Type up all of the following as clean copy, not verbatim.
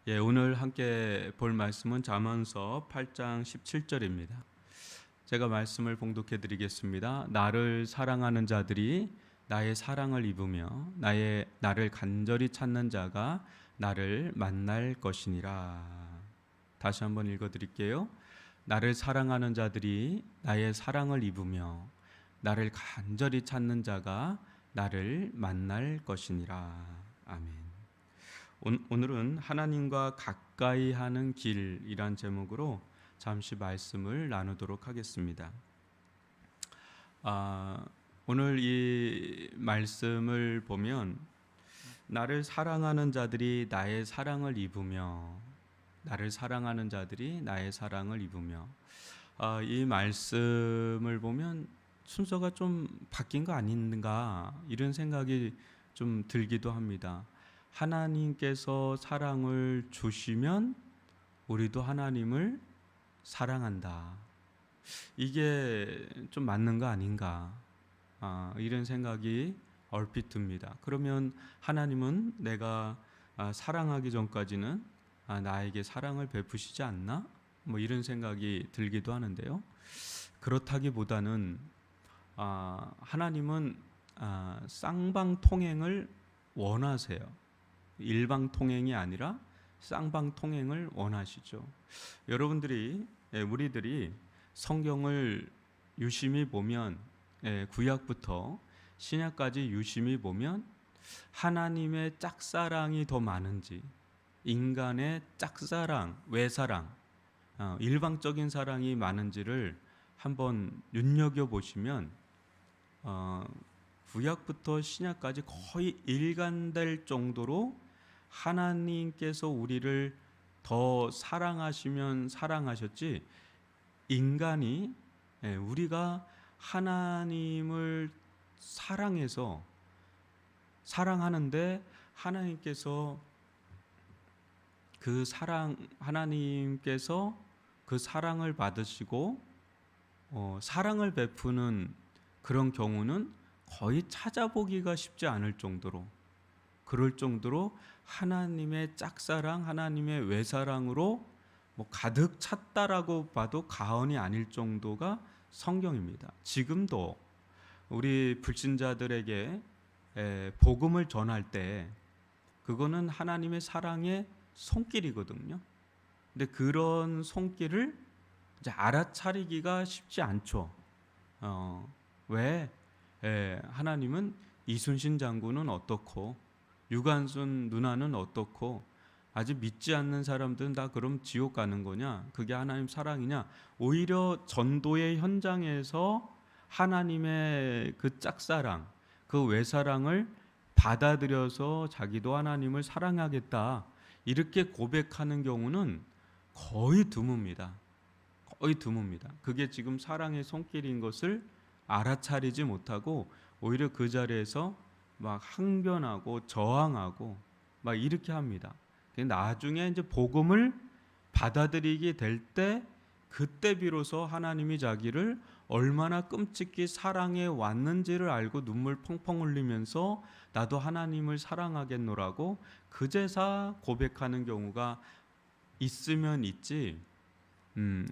오늘 함께 볼 말씀은 잠언서 8장 17절입니다. 제가 말씀을 봉독해 드리겠습니다. 나를 사랑하는 자들이 나의 사랑을 입으며 나를 간절히 찾는 자가 나를 만날 것이니라. 다시 한번 읽어 드릴게요. 나를 사랑하는 자들이 나의 사랑을 입으며 나를 간절히 찾는 자가 나를 만날 것이니라. 아멘. 오늘은 하나님과 가까이 하는 길이란 제목으로 잠시 말씀을 나누도록 하겠습니다. 오늘 이 말씀을 보면 나를 사랑하는 자들이 나의 사랑을 입으며 나를 사랑하는 자들이 나의 사랑을 입으며 이 말씀을 보면 순서가 좀 바뀐 거 아닌가 이런 생각이 좀 들기도 합니다. 하나님께서 사랑을 주시면 우리도 하나님을 사랑한다. 이게 좀 맞는 거 아닌가? 이런 생각이 얼핏 듭니다. 그러면 하나님은 내가 사랑하기 전까지는 나에게 사랑을 베푸시지 않나? 뭐 이런 생각이 들기도 하는데요. 그렇다기보다는 하나님은 쌍방통행을 원하세요. 일방통행이 아니라 쌍방통행을 원하시죠. 여러분들이 우리들이 성경을 유심히 보면 구약부터 신약까지 유심히 보면 하나님의 짝사랑이 더 많은지 인간의 짝사랑, 외사랑, 일방적인 사랑이 많은지를 한번 눈여겨보시면 구약부터 신약까지 거의 일관될 정도로 하나님께서 우리를 더 사랑하시면 사랑하셨지 인간이 우리가 하나님을 사랑해서 사랑하는데 하나님께서 하나님께서 그 사랑을 받으시고 사랑을 베푸는 그런 경우는 거의 찾아보기가 쉽지 않을 정도로 그럴 정도로 하나님의 짝사랑, 하나님의 외사랑으로 가득 찼다라고 봐도 과언이 아닐 정도가 성경입니다. 지금도 우리 불신자들에게 복음을 전할 때 그거는 하나님의 사랑의 손길이거든요. 근데 그런 손길을 이제 알아차리기가 쉽지 않죠. 왜? 하나님은 이순신 장군은 어떻고 유관순 누나는 어떻고 아직 믿지 않는 사람들은 다 그럼 지옥 가는 거냐? 그게 하나님 사랑이냐? 오히려 전도의 현장에서 하나님의 그 짝사랑, 그 외사랑을 받아들여서 자기도 하나님을 사랑하겠다 이렇게 고백하는 경우는 거의 드뭅니다. 거의 드뭅니다. 그게 지금 사랑의 손길인 것을 알아차리지 못하고 오히려 그 자리에서 막 항변하고 저항하고 막 이렇게 합니다. 나중에 이제 복음을 받아들이게 될 때 그때 비로소 하나님이 자기를 얼마나 끔찍히 사랑해 왔는지를 알고 눈물 펑펑 흘리면서 나도 하나님을 사랑하겠노라고 그제서 고백하는 경우가 있으면 있지.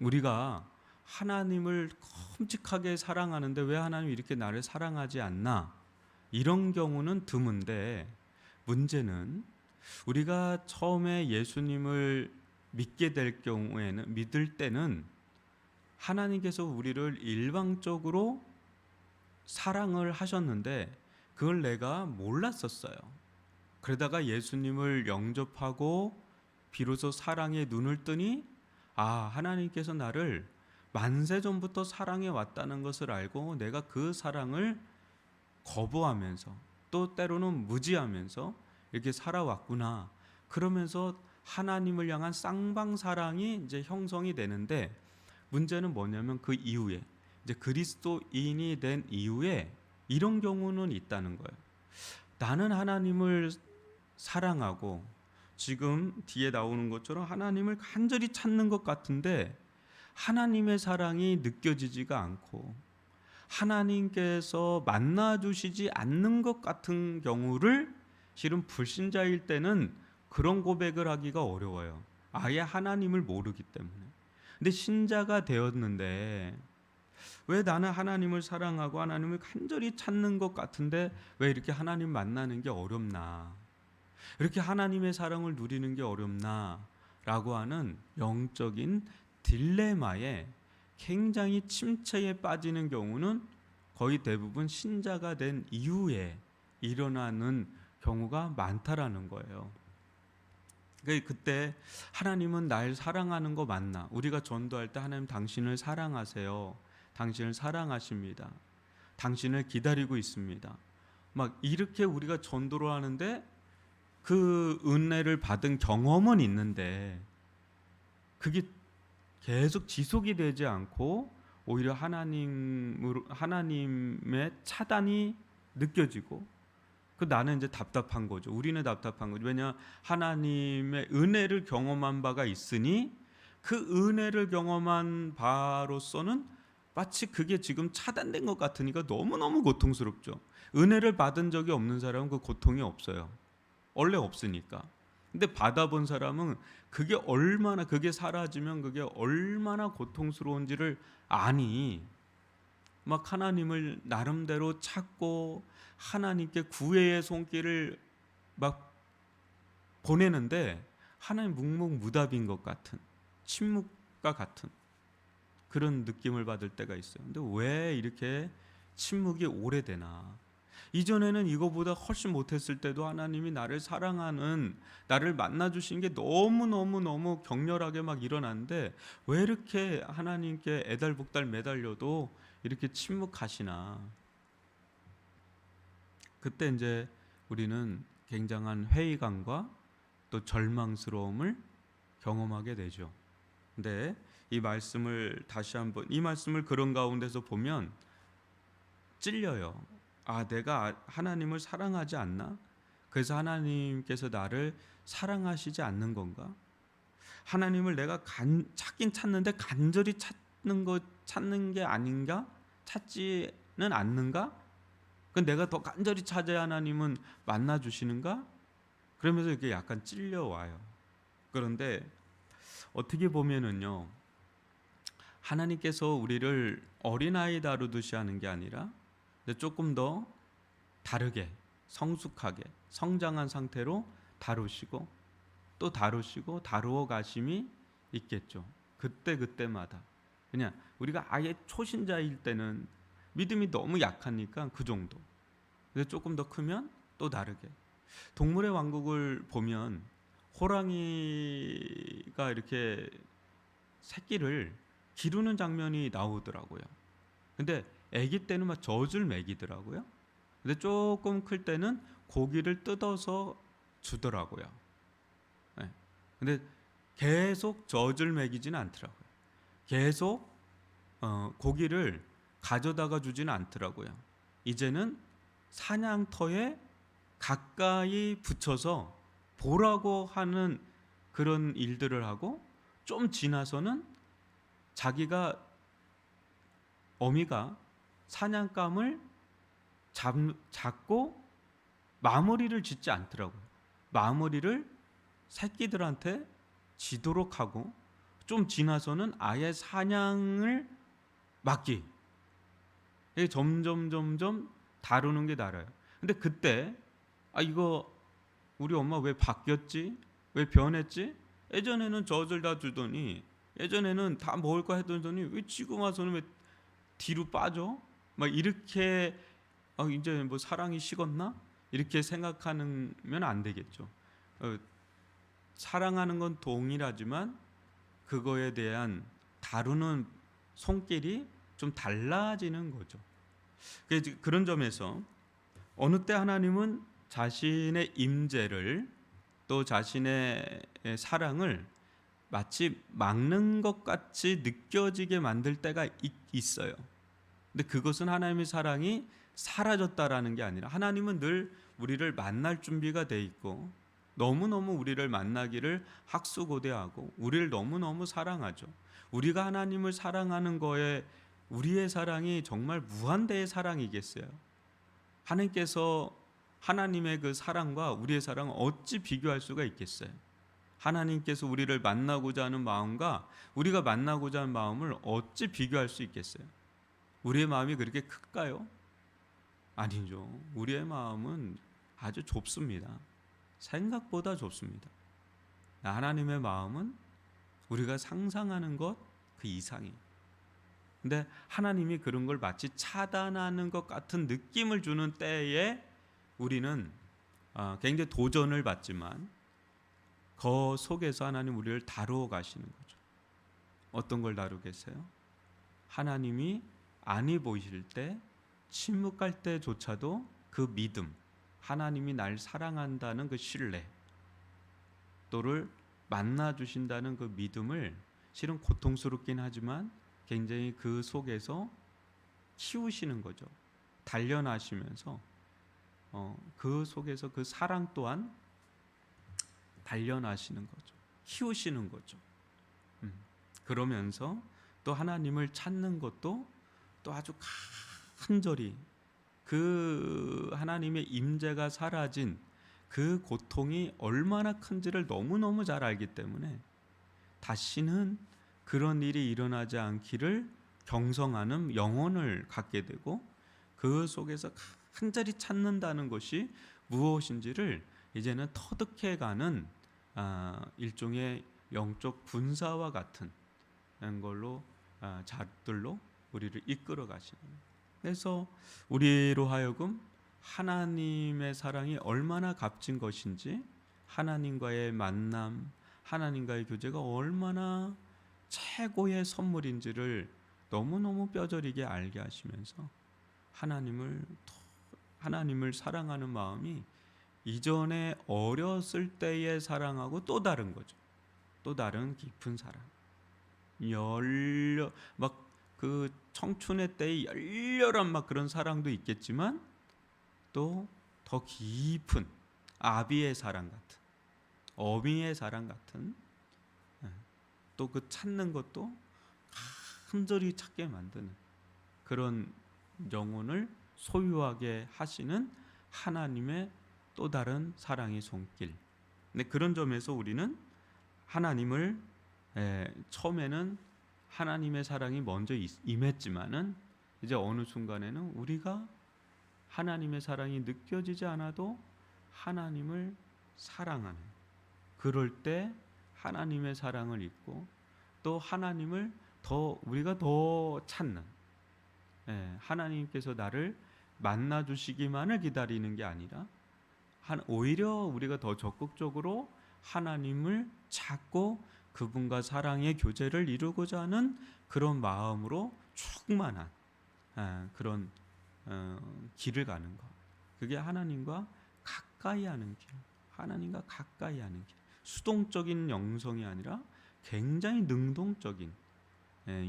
우리가 하나님을 끔찍하게 사랑하는데 왜 하나님이 이렇게 나를 사랑하지 않나? 이런 경우는 드문데 문제는 우리가 처음에 예수님을 믿게 될 경우에는 믿을 때는 하나님께서 우리를 일방적으로 사랑을 하셨는데 그걸 내가 몰랐었어요. 그러다가 예수님을 영접하고 비로소 사랑의 눈을 뜨니 하나님께서 나를 만세 전부터 사랑해 왔다는 것을 알고 내가 그 사랑을 거부하면서 또 때로는 무지하면서 이렇게 살아왔구나. 그러면서 하나님을 향한 쌍방 사랑이 이제 형성이 되는데 문제는 뭐냐면 그 이후에 이제 그리스도인이 된 이후에 이런 경우는 있다는 거예요. 나는 하나님을 사랑하고 지금 뒤에 나오는 것처럼 하나님을 간절히 찾는 것 같은데 하나님의 사랑이 느껴지지가 않고 하나님께서 만나주시지 않는 것 같은 경우를 실은 불신자일 때는 그런 고백을 하기가 어려워요. 아예 하나님을 모르기 때문에. 근데 신자가 되었는데 왜 나는 하나님을 사랑하고 하나님을 간절히 찾는 것 같은데 왜 이렇게 하나님 만나는 게 어렵나? 이렇게 하나님의 사랑을 누리는 게 어렵나? 라고 하는 영적인 딜레마에 굉장히 침체에 빠지는 경우는 거의 대부분 신자가 된 이후에 일어나는 경우가 많다라는 거예요. 그때 하나님은 날 사랑하는 거 맞나? 우리가 전도할 때 하나님 당신을 사랑하세요. 당신을 사랑하십니다. 당신을 기다리고 있습니다. 막 이렇게 우리가 전도를 하는데 그 은혜를 받은 경험은 있는데 그게 계속 지속이 되지 않고 오히려 하나님의 차단이 느껴지고 나는 이제 답답한 거죠. 우리는 답답한 거죠. 왜냐 하나님의 은혜를 경험한 바가 있으니 그 은혜를 경험한 바로서는 마치 그게 지금 차단된 것 같으니까 너무너무 고통스럽죠. 은혜를 받은 적이 없는 사람은 그 고통이 없어요. 원래 없으니까. 근데 받아본 사람은 그게 사라지면 그게 얼마나 고통스러운지를 아니. 막 하나님을 나름대로 찾고 하나님께 구애의 손길을 막 보내는데 하나님 묵묵무답인 것 같은, 침묵과 같은 그런 느낌을 받을 때가 있어요. 근데 왜 이렇게 침묵이 오래되나? 이전에는 이거보다 훨씬 못했을 때도 하나님이 나를 사랑하는, 나를 만나주신 게 너무 격렬하게 막 일어났는데 왜 이렇게 하나님께 애달복달 매달려도 이렇게 침묵하시나? 그때 이제 우리는 굉장한 회의감과 또 절망스러움을 경험하게 되죠. 근데 이 말씀을 다시 한번, 이 말씀을 그런 가운데서 보면 찔려요. 아, 내가 하나님을 사랑하지 않나? 그래서 하나님께서 나를 사랑하시지 않는 건가? 하나님을 내가 찾긴 찾는데 간절히 찾는 게 아닌가? 찾지는 않는가? 그 내가 더 간절히 찾아야 하나님은 만나 주시는가? 그러면서 이렇게 약간 찔려와요. 그런데 어떻게 보면은요, 하나님께서 우리를 어린아이 다루듯이 하는 게 아니라 조금 더 다르게, 성숙하게, 성장한 상태로 다루시고 또 다루시고 다루어 가심이 있겠죠. 그때마다. 그냥 우리가 아예 초신자일 때는 믿음이 너무 약하니까 그 정도. 근데 조금 더 크면 또 다르게. 동물의 왕국을 보면 호랑이가 이렇게 새끼를 기르는 장면이 나오더라고요. 근데 아기 때는 막 젖을 먹이더라고요. 근데 조금 클 때는 고기를 뜯어서 주더라고요. 네. 근데 계속 젖을 먹이지는 않더라고요. 계속 고기를 가져다가 주지는 않더라고요. 이제는 사냥터에 가까이 붙여서 보라고 하는 그런 일들을 하고 좀 지나서는 자기가 어미가 사냥감을 잡고 마무리를 짓지 않더라고요. 마무리를 새끼들한테 지도록 하고 좀 지나서는 아예 사냥을 막기. 이게 점점 다루는 게 달라요. 근데 그때 이거 우리 엄마 왜 바뀌었지? 왜 변했지? 예전에는 젖을 다 주더니, 예전에는 다 먹을 거 해두더니 왜 지금 와서는 왜 뒤로 빠져? 막 이렇게 이제 뭐 사랑이 식었나? 이렇게 생각하면 안 되겠죠. 사랑하는 건 동일하지만 그거에 대한 다루는 손길이 좀 달라지는 거죠. 그런 점에서 어느 때 하나님은 자신의 임재를 또 자신의 사랑을 마치 막는 것 같이 느껴지게 만들 때가 있어요. 근데 그것은 하나님의 사랑이 사라졌다라는 게 아니라 하나님은 늘 우리를 만날 준비가 돼 있고 너무너무 우리를 만나기를 학수고대하고 우리를 너무너무 사랑하죠. 우리가 하나님을 사랑하는 거에 우리의 사랑이 정말 무한대의 사랑이겠어요. 하나님께서 하나님의 그 사랑과 우리의 사랑을 어찌 비교할 수가 있겠어요? 하나님께서 우리를 만나고자 하는 마음과 우리가 만나고자 하는 마음을 어찌 비교할 수 있겠어요? 우리의 마음이 그렇게 클까요? 아니죠. 우리의 마음은 아주 좁습니다. 생각보다 좁습니다. 하나님의 마음은 우리가 상상하는 것 그 이상이에요. 근데 하나님이 그런 걸 마치 차단하는 것 같은 느낌을 주는 때에 우리는 굉장히 도전을 받지만 그 속에서 하나님 우리를 다루어 가시는 거죠. 어떤 걸 다루겠어요? 하나님이 안이 보이실 때, 침묵할 때조차도 그 믿음, 하나님이 날 사랑한다는 그 신뢰, 또를 만나 주신다는 그 믿음을 실은 고통스럽긴 하지만 굉장히 그 속에서 키우시는 거죠. 단련하시면서 그 속에서 그 사랑 또한 단련하시는 거죠. 키우시는 거죠. 그러면서 또 하나님을 찾는 것도 또 아주 간절히 그 하나님의 임재가 사라진 그 고통이 얼마나 큰지를 너무너무 잘 알기 때문에 다시는 그런 일이 일어나지 않기를 경성하는 영혼을 갖게 되고 그 속에서 간절히 찾는다는 것이 무엇인지를 이제는 터득해가는 일종의 영적 군사와 같은 걸로 자들로 우리를 이끌어 가시는. 그래서 우리로 하여금 하나님의 사랑이 얼마나 값진 것인지, 하나님과의 만남, 하나님과의 교제가 얼마나 최고의 선물인지를 너무너무 뼈저리게 알게 하시면서 하나님을 사랑하는 마음이 이전에 어렸을 때의 사랑하고 또 다른 거죠. 또 다른 깊은 사랑. 막 그 청춘의 때의 열렬한 막 그런 사랑도 있겠지만 또 더 깊은 아비의 사랑 같은, 어미의 사랑 같은, 또 그 찾는 것도 간절히 찾게 만드는 그런 영혼을 소유하게 하시는 하나님의 또 다른 사랑의 손길. 근데 그런 점에서 우리는 하나님을 처음에는 하나님의 사랑이 먼저 임했지만은 이제 어느 순간에는 우리가 하나님의 사랑이 느껴지지 않아도 하나님을 사랑하는, 그럴 때 하나님의 사랑을 잊고 또 하나님을 우리가 더 찾는, 하나님께서 나를 만나 주시기만을 기다리는 게 아니라 오히려 우리가 더 적극적으로 하나님을 찾고 그분과 사랑의 교제를 이루고자 하는 그런 마음으로 충만한 그런 길을 가는 것. 그게 하나님과 가까이 하는 길, 하나님과 가까이 하는 길. 수동적인 영성이 아니라 굉장히 능동적인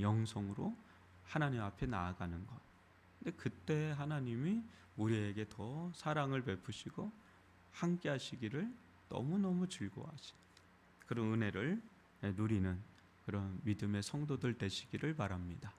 영성으로 하나님 앞에 나아가는 것. 근데 그때 하나님이 우리에게 더 사랑을 베푸시고 함께 하시기를 너무너무 즐거워하시는 그런 은혜를 누리는 그런 믿음의 성도들 되시기를 바랍니다.